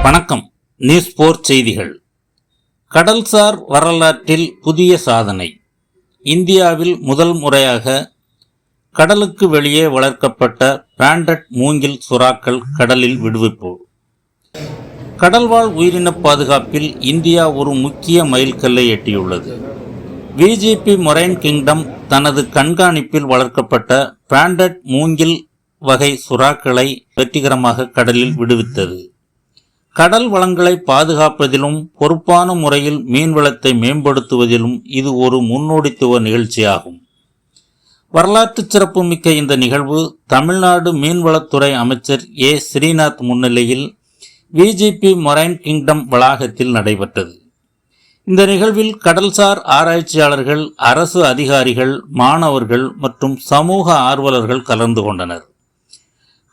வணக்கம். நியூஸ் 4 செய்திகள். கடல்சார் வரலாற்றில் புதிய சாதனை. இந்தியாவில் முதல் முறையாக கடலுக்கு வெளியே வளர்க்கப்பட்ட பிராண்டட் மூங்கில் சுறாக்கள் கடலில் விடுவிப்பு. கடல்வாழ் உயிரின பாதுகாப்பில் இந்தியா ஒரு முக்கிய மைல்கல்லை எட்டியுள்ளது. விஜிபி மொரைன் கிங்டம் தனது கண்காணிப்பில் வளர்க்கப்பட்ட பிராண்டட் மூங்கில் வகை சுறாக்களை வெற்றிகரமாக கடலில் விடுவித்தது. கடல் வளங்களை பாதுகாப்பதிலும் பொறுப்பான முறையில் மீன்வளத்தை மேம்படுத்துவதிலும் இது ஒரு முன்னோடித்துவ நிகழ்ச்சியாகும். வரலாற்று சிறப்புமிக்க இந்த நிகழ்வு தமிழ்நாடு மீன்வளத்துறை அமைச்சர் ஏ ஸ்ரீநாத் முன்னிலையில் விஜிபி மொரைன் கிங்டம் வளாகத்தில் நடைபெற்றது. இந்த நிகழ்வில் கடல்சார் ஆராய்ச்சியாளர்கள், அரசு அதிகாரிகள், மாணவர்கள் மற்றும் சமூக ஆர்வலர்கள் கலந்து கொண்டனர்.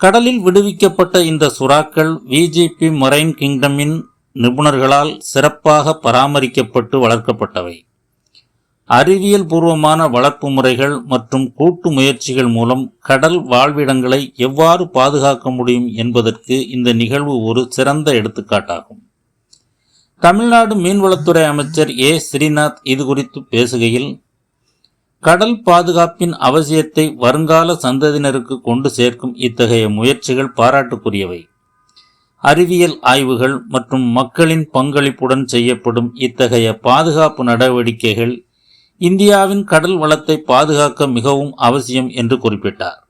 கடலில் விடுவிக்கப்பட்ட இந்த சுறாக்கள் விஜிபி மொரைன் கிங்டமின் நிபுணர்களால் சிறப்பாக பராமரிக்கப்பட்டு வளர்க்கப்பட்டவை. அறிவியல் பூர்வமான வளர்ப்பு முறைகள் மற்றும் கூட்டு முயற்சிகள் மூலம் கடல் வாழ்விடங்களை எவ்வாறு பாதுகாக்க முடியும் என்பதற்கு இந்த நிகழ்வு ஒரு சிறந்த எடுத்துக்காட்டாகும். தமிழ்நாடு மீன்வளத்துறை அமைச்சர் ஏ ஸ்ரீநாத் இது குறித்து பேசுகையில், கடல் பாதுகாப்பின் அவசியத்தை வருங்கால சந்ததியினருக்கு கொண்டு சேர்க்கும் இத்தகைய முயற்சிகள் பாராட்டுக்குரியவை. அறிவியல் ஆய்வுகள் மற்றும் மக்களின் பங்களிப்புடன் செய்யப்படும் இத்தகைய பாதுகாப்பு நடவடிக்கைகள் இந்தியாவின் கடல் வளத்தை பாதுகாக்க மிகவும் அவசியம் என்று குறிப்பிட்டார்.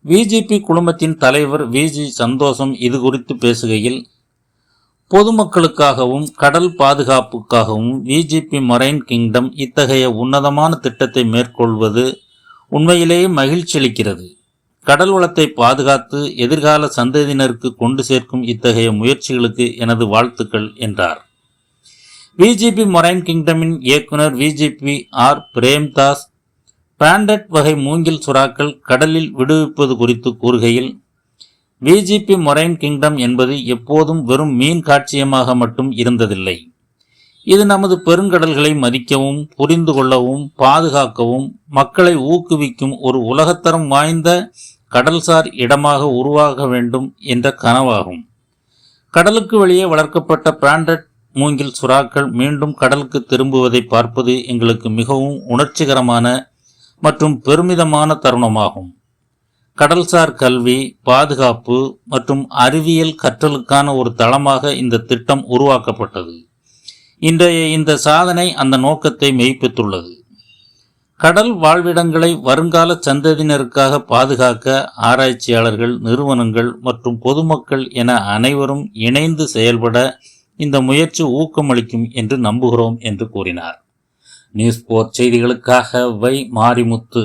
விஜிபி குழுமத்தின் தலைவர் விஜி சந்தோஷம் இது குறித்து பேசுகையில், பொதுமக்களுக்காகவும் கடல் பாதுகாப்புக்காகவும் விஜிபி மொரைன் கிங்டம் இத்தகைய உன்னதமான திட்டத்தை மேற்கொள்வது உண்மையிலேயே மகிழ்ச்சி அளிக்கிறது. கடல் வளத்தை பாதுகாத்து எதிர்கால சந்ததியினருக்கு கொண்டு சேர்க்கும் இத்தகைய முயற்சிகளுக்கு எனது வாழ்த்துக்கள் என்றார். விஜிபி மொரைன் கிங்டமின் இயக்குனர் விஜிபி ஆர் பிரேம்தாஸ் பிராண்டட் வகை மூங்கில் சுறாக்கள் கடலில் விடுவிப்பது குறித்து கூறுகையில், விஜிபி மொரைன் கிங்டம் என்பது எப்போதும் வெறும் மீன் காட்சியமாக மட்டும் இருந்ததில்லை. இது நமது பெருங்கடல்களை மதிக்கவும், புரிந்து கொள்ளவும், பாதுகாக்கவும், மக்களை ஊக்குவிக்கும் ஒரு உலகத்தரம் வாய்ந்த கடல்சார் இடமாக உருவாக வேண்டும் என்ற கனவாகும். கடலுக்கு வெளியே வளர்க்கப்பட்ட பிராண்டட் மூங்கில் சுறாக்கள் மீண்டும் கடலுக்கு திரும்புவதை பார்ப்பது எங்களுக்கு மிகவும் உணர்ச்சிகரமான மற்றும் பெருமிதமான தருணமாகும். கடல்சார் கல்வி, பாதுகாப்பு மற்றும் அறிவியல் கற்றலுக்கான ஒரு தளமாக இந்த திட்டம் உருவாக்கப்பட்டது. இன்றைய இந்த சாதனை அந்த நோக்கத்தை மெய்ப்பித்துள்ளது. கடல் வாழ்விடங்களை வருங்கால சந்ததியினருக்காக பாதுகாக்க ஆராய்ச்சியாளர்கள், நிறுவனங்கள் மற்றும் பொதுமக்கள் என அனைவரும் இணைந்து செயல்பட இந்த முயற்சி ஊக்கமளிக்கும் என்று நம்புகிறோம் என்று கூறினார். நியூஸ் 4 செய்திகளுக்காக வை மாரிமுத்து.